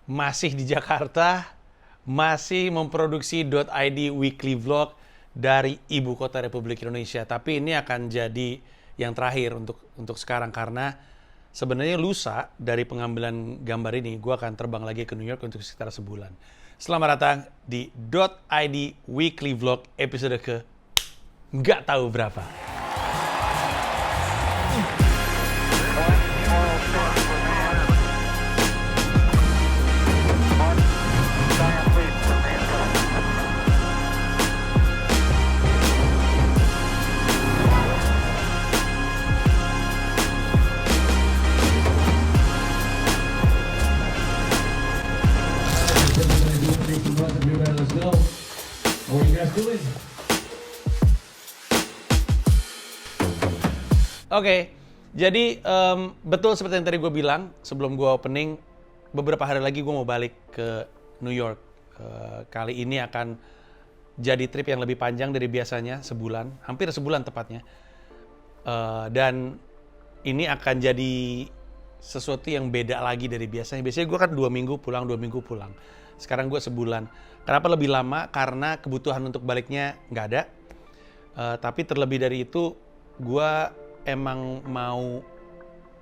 masih di Jakarta, masih memproduksi .id weekly vlog dari ibu kota Republik Indonesia. Tapi ini akan jadi yang terakhir untuk sekarang karena sebenarnya lusa dari pengambilan gambar ini gue akan terbang lagi ke New York untuk sekitar sebulan. Selamat datang di .id weekly vlog episode ke nggak tahu berapa. Oke, jadi betul seperti yang tadi gue bilang sebelum gue opening, beberapa hari lagi gue mau balik ke New York. Kali ini akan jadi trip yang lebih panjang dari biasanya, sebulan, hampir sebulan tepatnya. Dan ini akan jadi sesuatu yang beda lagi dari biasanya. Biasanya gue kan 2 minggu pulang, 2 minggu pulang. Sekarang gue sebulan. Kenapa lebih lama? Karena kebutuhan untuk baliknya nggak ada. Tapi terlebih dari itu, gue emang mau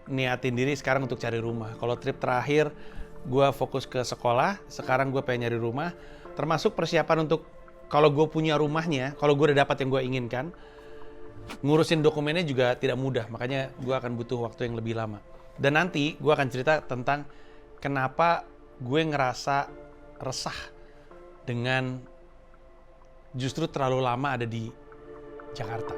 niatin diri sekarang untuk cari rumah. Kalau trip terakhir gue fokus ke sekolah, sekarang gue pengen nyari rumah. Termasuk persiapan untuk kalau gue punya rumahnya, kalau gue udah dapat yang gue inginkan, ngurusin dokumennya juga tidak mudah. Makanya gue akan butuh waktu yang lebih lama. Dan nanti gue akan cerita tentang kenapa gue ngerasa resah dengan justru terlalu lama ada di Jakarta.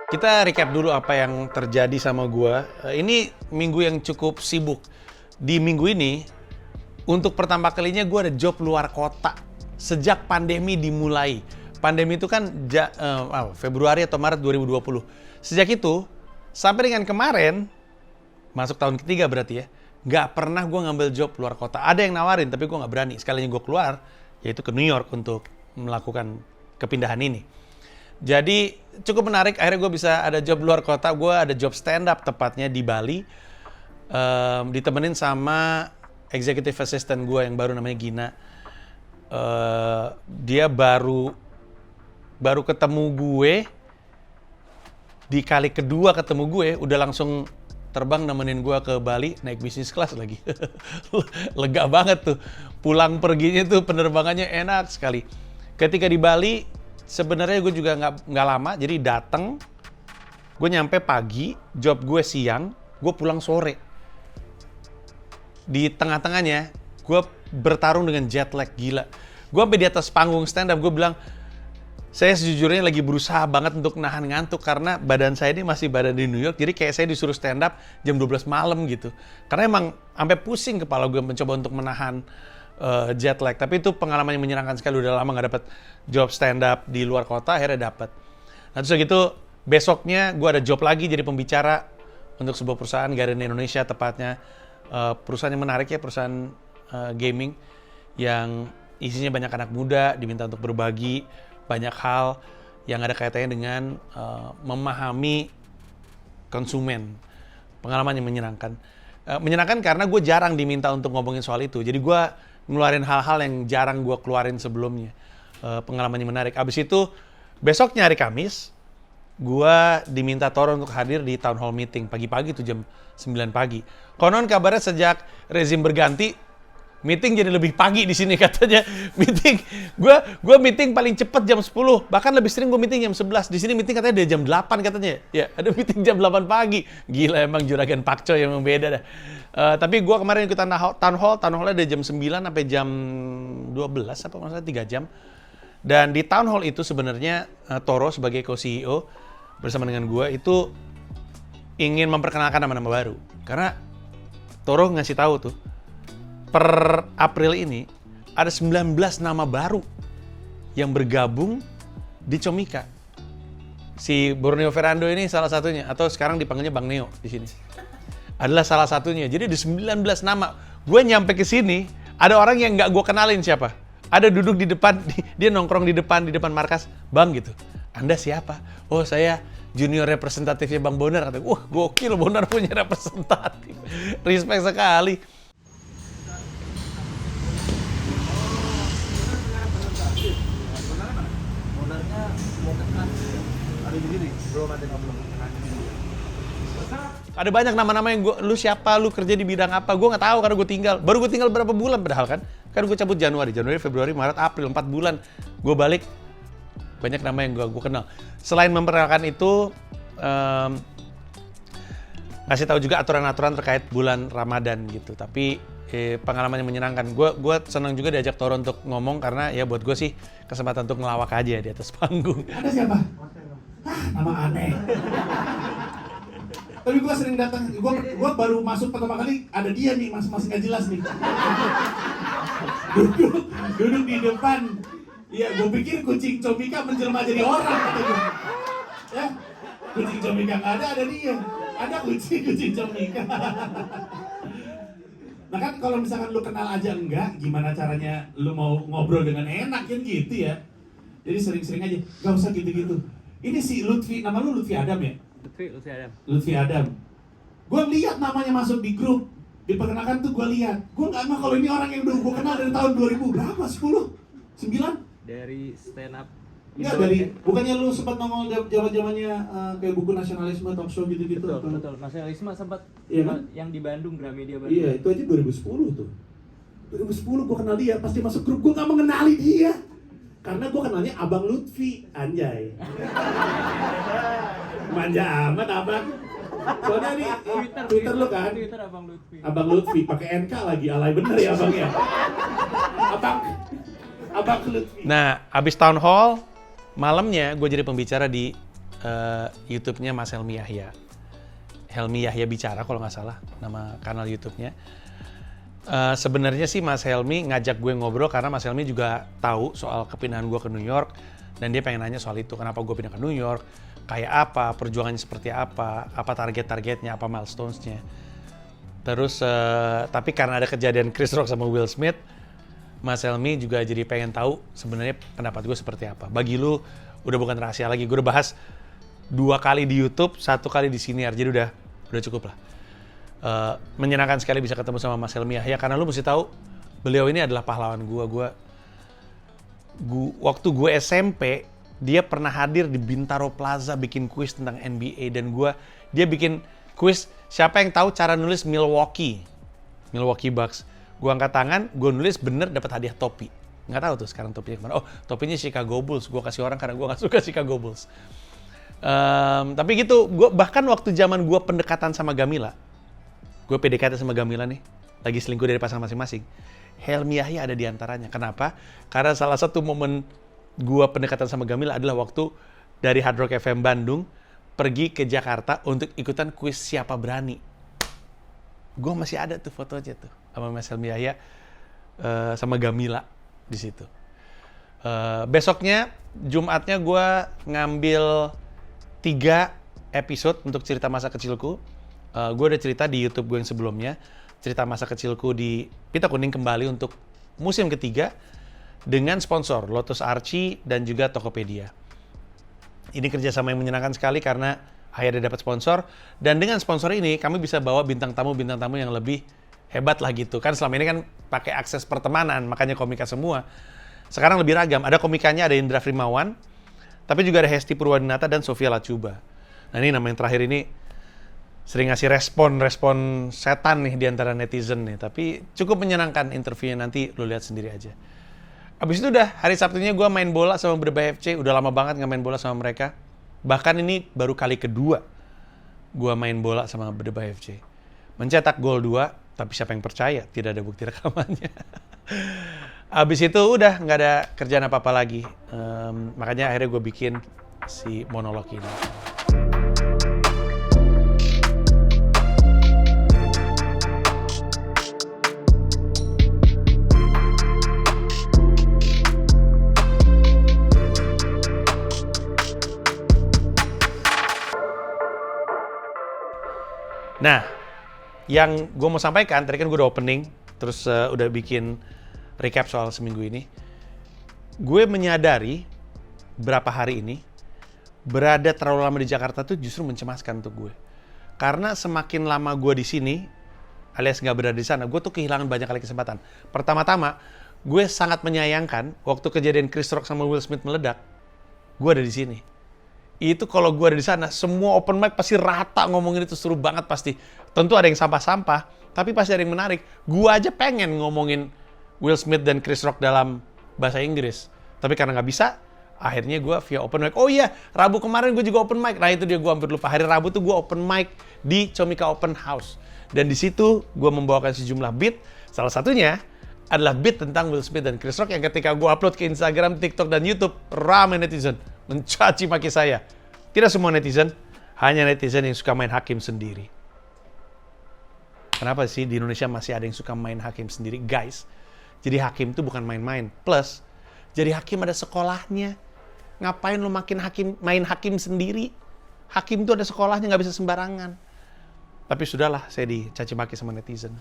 Kita recap dulu apa yang terjadi sama gue. Ini minggu yang cukup sibuk. Di minggu ini, untuk pertama kalinya gue ada job luar kota. Sejak pandemi dimulai. Pandemi itu kan Februari atau Maret 2020. Sejak itu, sampai dengan kemarin, masuk tahun ketiga berarti ya, nggak pernah gue ngambil job luar kota. Ada yang nawarin, tapi gue nggak berani. Sekalinya gue keluar, yaitu ke New York untuk melakukan kepindahan ini. Jadi cukup menarik, akhirnya gue bisa ada job luar kota. Gue ada job stand up tepatnya di Bali, ditemenin sama executive assistant gue yang baru namanya Gina. Dia baru ketemu gue, di kali kedua ketemu gue udah langsung terbang nemenin gue ke Bali naik bisnis kelas lagi. Lega banget tuh, pulang perginya tuh penerbangannya enak sekali. Ketika di Bali sebenarnya gue juga nggak lama, jadi datang, gue nyampe pagi, job gue siang, gue pulang sore. Di tengah-tengahnya, gue bertarung dengan jet lag gila. Gue sampai di atas panggung stand up, gue bilang, saya sejujurnya lagi berusaha banget untuk nahan ngantuk karena badan saya ini masih badan di New York, jadi kayak saya disuruh stand up jam 12 malam gitu. Karena emang sampai pusing kepala gue mencoba untuk menahan jet lag, tapi itu pengalaman yang menyenangkan sekali. Udah lama nggak dapet job stand up di luar kota, akhirnya dapet. Nah terus gitu besoknya gue ada job lagi jadi pembicara untuk sebuah perusahaan Garden Indonesia, tepatnya perusahaan yang menarik ya, perusahaan gaming yang isinya banyak anak muda, diminta untuk berbagi banyak hal yang ada kaitannya dengan memahami konsumen. Pengalaman yang menyenangkan. Menyenangkan karena gue jarang diminta untuk ngomongin soal itu, jadi gue ngeluarin hal-hal yang jarang gue keluarin sebelumnya. Pengalaman yang menarik. Abis itu, besoknya hari Kamis, gue diminta Toro untuk hadir di town hall meeting. Pagi-pagi tuh jam 9 pagi. Konon kabarnya sejak rezim berganti, meeting jadi lebih pagi di sini katanya. Gue meeting paling cepat jam 10. Bahkan lebih sering gue meeting jam 11. Di sini meeting katanya dari jam 8 katanya. Ya, ada meeting jam 8 pagi. Gila emang juragan Pak Choi emang beda dah. Tapi gue kemarin ikutan town hall-nya dari jam 9 sampai jam 12 apa maksudnya 3 jam. Dan di town hall itu sebenarnya Toro sebagai co-CEO bersama dengan gue itu ingin memperkenalkan nama-nama baru. Karena Toro ngasih tahu tuh per April ini ada 19 nama baru yang bergabung di Comika. Si Borneo Ferrando ini salah satunya, atau sekarang dipanggilnya Bang Neo di sini. Adalah salah satunya. Jadi ada 19 nama. Gue nyampe ke sini, ada orang yang nggak gue kenalin siapa. Ada duduk di depan, dia nongkrong di depan markas. Bang gitu, Anda siapa? Oh saya junior representatifnya Bang Bonar. Kata, wah gokil Bonar punya representatif. Respect sekali. Ada banyak nama-nama yang lu siapa, lu kerja di bidang apa, gue nggak tahu karena baru gue tinggal berapa bulan padahal kan gue cabut Januari, Februari, Maret, April, 4 bulan, gue balik, banyak nama yang gue kenal. Selain memperkenalkan itu, ngasih tahu juga aturan-aturan terkait bulan Ramadan gitu, tapi pengalaman yang menyenangkan. Gue senang juga diajak Toro untuk ngomong karena ya buat gue sih kesempatan untuk ngelawak aja di atas panggung. Ada siapa? Nama aneh. Tapi gue sering datang, gue baru masuk pertama kali, ada dia nih, masih nggak jelas nih. duduk di depan. Ya, gue pikir kucing Comika menjelma jadi orang, kata gue. Ya, kucing Comika nggak ada dia. Ada kucing Comika. Nah kan kalau misalkan lu kenal aja enggak, gimana caranya lu mau ngobrol dengan enak kan gitu ya. Jadi sering-sering aja, gak usah gitu-gitu. Ini si Lutfi, nama lu Lutfi Adam ya? Lutfi Adam. Gue lihat namanya masuk di grup, diperkenalkan tuh gue lihat. Gue nggak ngeh kalau ini orang yang udah gue kenal dari tahun 2000 berapa? 10? 9? Dari stand up. Enggak dari, bukannya lu sempat nongol zaman-zamannya kayak buku nasionalisme, talk show gitu-gitu? Betul. Nasionalisme sempat iya, kan? yang di Bandung, Gramedia Bandung. Iya, itu aja 2010 tuh. 2010 gue kenal dia, pasti masuk grup gue nggak mengenali dia. Karena gue kenalnya Abang Lutfi, anjay. Manja amat abang. Soalnya nih Twitter lu kan? Twitter Abang Lutfi. Abang Lutfi pakai NK lagi, alay bener ya abangnya. Abang Lutfi. Nah, abis town hall, malamnya gue jadi pembicara di YouTube-nya Mas Helmi Yahya. Helmi Yahya Bicara kalau nggak salah nama kanal YouTube-nya. Sebenarnya sih Mas Helmi ngajak gue ngobrol karena Mas Helmi juga tahu soal kepindahan gue ke New York dan dia pengen nanya soal itu, kenapa gue pindah ke New York, kayak apa, perjuangannya seperti apa target-targetnya, apa milestones-nya. Terus tapi karena ada kejadian Chris Rock sama Will Smith, Mas Helmi juga jadi pengen tahu sebenarnya pendapat gue seperti apa. Bagi lu udah bukan rahasia lagi, gue udah bahas 2 kali di YouTube, 1 kali di Siniar, jadi udah cukup lah. Menyenangkan sekali bisa ketemu sama Mas Helmi Yahya karena lu mesti tahu beliau ini adalah pahlawan gue. Waktu gue SMP dia pernah hadir di Bintaro Plaza bikin kuis tentang NBA dan dia bikin kuis siapa yang tahu cara nulis Milwaukee Bucks. Gue angkat tangan, gue nulis bener dapat hadiah topi. Nggak tahu tuh sekarang topinya kemana. Oh, topinya Chicago Bulls. Gue kasih orang karena gue nggak suka Chicago Bulls. Tapi gitu, bahkan waktu zaman gue pendekatan sama Gamila, gue PDKT sama Gamila nih, lagi selingkuh dari pasangan masing-masing. Helmi Yahya ada di antaranya. Kenapa? Karena salah satu momen gue pendekatan sama Gamila adalah waktu dari Hard Rock FM Bandung pergi ke Jakarta untuk ikutan kuis Siapa Berani. Gue masih ada tuh fotonya tuh sama Mas Helmi Yahya sama Gamila di situ. Besoknya Jumatnya gue ngambil 3 episode untuk cerita masa kecilku. Gue udah cerita di YouTube gue yang sebelumnya, cerita masa kecilku di Pita Kuning kembali untuk musim ketiga dengan sponsor Lotus Archie dan juga Tokopedia. Ini kerjasama yang menyenangkan sekali karena akhirnya dapat sponsor dan dengan sponsor ini kami bisa bawa bintang tamu yang lebih hebat lah gitu kan. Selama ini kan pakai akses pertemanan makanya komika semua. Sekarang lebih ragam, ada komikanya, ada Indra Frimawan, tapi juga ada Hesti Purwadinata dan Sofia Lacuba. Nah ini nama yang terakhir ini sering ngasih respon setan nih di antara netizen nih. Tapi cukup menyenangkan interviewnya, nanti lu lihat sendiri aja. Abis itu udah, hari Sabtunya gue main bola sama Berdebah FC. Udah lama banget nggak main bola sama mereka. Bahkan ini baru kali kedua gue main bola sama Berdebah FC. Mencetak gol 2, tapi siapa yang percaya? Tidak ada bukti rekamannya. Abis itu udah nggak ada kerjaan apa-apa lagi. Makanya akhirnya gue bikin si monolog ini. Nah, yang gue mau sampaikan, tadi kan gue udah opening, terus udah bikin recap soal seminggu ini. Gue menyadari berapa hari ini berada terlalu lama di Jakarta tuh justru mencemaskan untuk gue. Karena semakin lama gue di sini, alias nggak berada di sana, gue tuh kehilangan banyak kali kesempatan. Pertama-tama, gue sangat menyayangkan waktu kejadian Chris Rock sama Will Smith meledak, gue ada di sini. Itu kalau gue ada di sana, semua open mic pasti rata ngomongin itu, seru banget pasti. Tentu ada yang sampah-sampah, tapi pasti ada yang menarik. Gue aja pengen ngomongin Will Smith dan Chris Rock dalam bahasa Inggris. Tapi karena nggak bisa, akhirnya gue via open mic. Oh iya, Rabu kemarin gue juga open mic. Nah itu dia, gue hampir lupa. Hari Rabu tuh gue open mic di Comika Open House. Dan di situ gue membawakan sejumlah beat. Salah satunya adalah beat tentang Will Smith dan Chris Rock yang ketika gue upload ke Instagram, TikTok, dan YouTube, ramai netizen mencaci maki saya. Tidak semua netizen, hanya netizen yang suka main hakim sendiri. Kenapa sih di Indonesia masih ada yang suka main hakim sendiri? Guys, jadi hakim itu bukan main-main. Plus, jadi hakim ada sekolahnya. Ngapain lo main hakim sendiri? Hakim itu ada sekolahnya, nggak bisa sembarangan. Tapi sudahlah, saya dicaci maki sama netizen.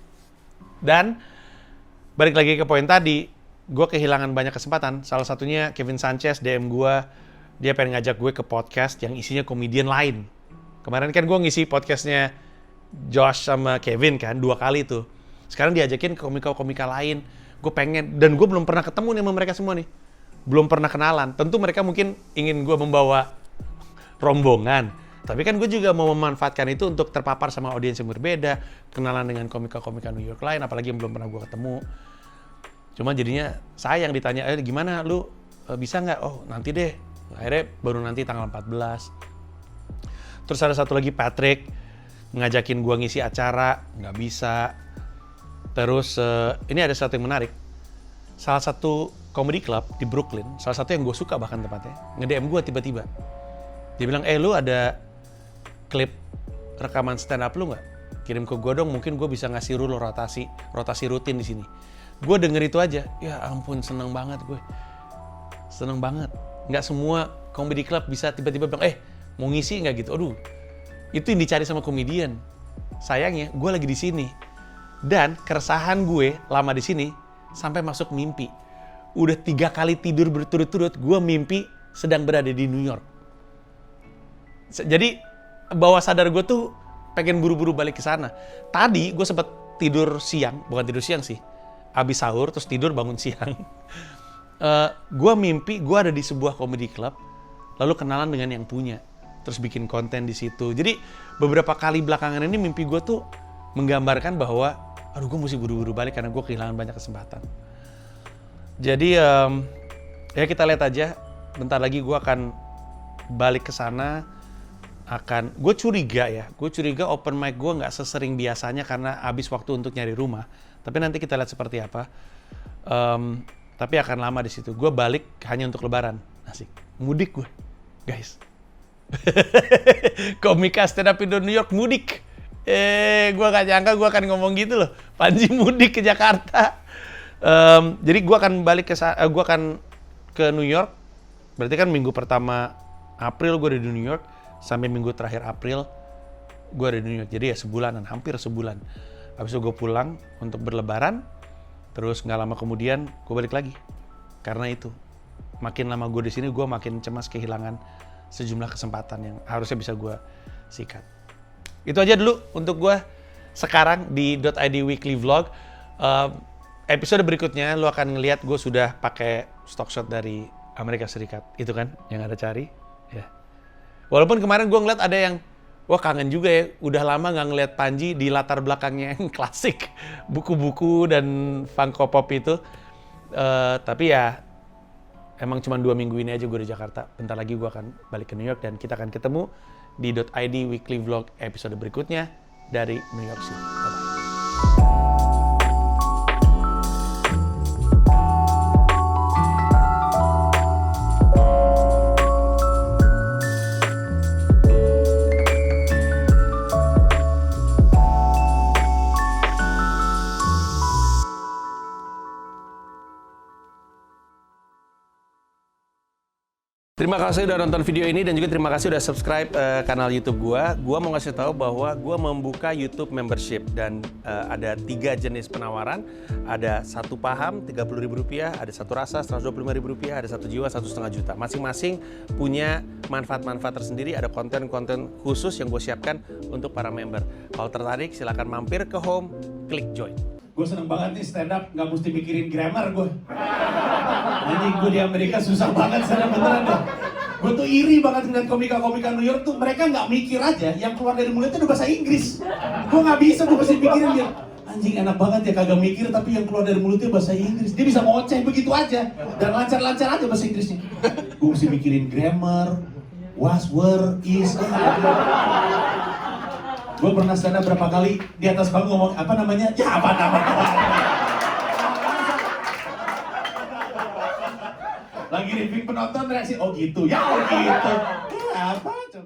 Dan, balik lagi ke poin tadi, gue kehilangan banyak kesempatan. Salah satunya Kevin Sanchez DM gue, dia pengen ngajak gue ke podcast yang isinya komedian lain. Kemarin kan gue ngisi podcastnya Josh sama Kevin kan, 2 kali tuh. Sekarang diajakin ke komika-komika lain. Gue pengen, dan gue belum pernah ketemu nih sama mereka semua nih. Belum pernah kenalan. Tentu mereka mungkin ingin gue membawa rombongan. Tapi kan gue juga mau memanfaatkan itu untuk terpapar sama audiens yang berbeda. Kenalan dengan komika-komika New York lain, apalagi yang belum pernah gue ketemu. Cuma jadinya sayang ditanya, gimana lu bisa nggak? Oh nanti deh. Akhirnya baru nanti tanggal 14. Terus ada satu lagi Patrick ngajakin gua ngisi acara, nggak bisa. Terus ini ada sesuatu yang menarik. Salah satu comedy club di Brooklyn, salah satu yang gue suka bahkan tempatnya, nge-DM gue tiba-tiba. Dia bilang, lu ada klip rekaman stand up lu nggak? Kirim ke gue dong, mungkin gue bisa ngasih lu rotasi rutin di sini. Gue denger itu aja, ya ampun seneng banget gue. Seneng banget. Nggak semua comedy club bisa tiba-tiba bilang, mau ngisi nggak gitu? Aduh, itu yang dicari sama komedian. Sayangnya, gue lagi di sini. Dan keresahan gue lama di sini sampai masuk mimpi. Udah 3 kali tidur berturut-turut, gue mimpi sedang berada di New York. Jadi, bawah sadar gue tuh pengen buru-buru balik ke sana. Tadi gue sempat tidur siang, bukan tidur siang sih. Habis sahur, terus tidur bangun siang. Gue mimpi gue ada di sebuah comedy club, lalu kenalan dengan yang punya, terus bikin konten di situ. Jadi beberapa kali belakangan ini mimpi gue tuh menggambarkan bahwa, aduh gue mesti buru-buru balik karena gue kehilangan banyak kesempatan. Jadi ya kita lihat aja, bentar lagi gue akan balik ke sana. Gue curiga open mic gue nggak sesering biasanya karena habis waktu untuk nyari rumah. Tapi nanti kita lihat seperti apa. Tapi akan lama di situ. Gue balik hanya untuk lebaran. Asik. Mudik gue, guys. Komika stand up Indo New York mudik. Gue gak nyangka gue akan ngomong gitu loh. Panji mudik ke Jakarta. Jadi gue akan gue akan ke New York. Berarti kan minggu pertama April gue ada di New York. Sampai minggu terakhir April gue ada di New York. Jadi ya sebulanan, hampir sebulan. Habis itu gue pulang untuk berlebaran. Terus nggak lama kemudian gue balik lagi. Karena itu, makin lama gue di sini, gue makin cemas kehilangan sejumlah kesempatan yang harusnya bisa gue sikat. Itu aja dulu untuk gue sekarang di .id Weekly Vlog. Episode berikutnya lo akan ngelihat gue sudah pakai stock shot dari Amerika Serikat. Itu kan yang ada cari. Ya. Walaupun kemarin gue ngeliat ada yang, wah kangen juga ya, udah lama nggak ngeliat Panji di latar belakangnya yang klasik, buku-buku dan Funko Pop itu. Tapi ya, emang cuma 2 minggu ini aja gue di Jakarta. Bentar lagi gue akan balik ke New York dan kita akan ketemu di .id Weekly Vlog episode berikutnya dari New York City. Bye-bye. Terima kasih udah nonton video ini dan juga terima kasih udah subscribe kanal YouTube gua. Gua mau ngasih tahu bahwa gua membuka YouTube membership dan ada 3 jenis penawaran. Ada 1 paham Rp30.000, ada 1 rasa Rp125.000, ada 1 jiwa Rp1,5 juta. Masing-masing punya manfaat-manfaat tersendiri. Ada konten-konten khusus yang gue siapkan untuk para member. Kalau tertarik silahkan mampir ke home, klik join. Gue seneng banget nih stand up, nggak mesti mikirin grammar gue. Anjing gue di Amerika susah banget stand up beneran deh. Gue tuh iri banget ngeliat komika-komika New York tuh, mereka nggak mikir aja, yang keluar dari mulutnya udah bahasa Inggris. Gue nggak bisa, gue mesti mikirin dia. Anjing enak banget ya, kagak mikir tapi yang keluar dari mulutnya bahasa Inggris. Dia bisa ngoceh begitu aja, dan lancar-lancar aja bahasa Inggrisnya. Gue mesti mikirin grammar, was, were, is. Gue pernah stand up berapa kali di atas panggung ngomong apa namanya? Ya apa namanya? Lagi briefing penonton reaksi, oh gitu, ya oh gitu. Ya apa coba?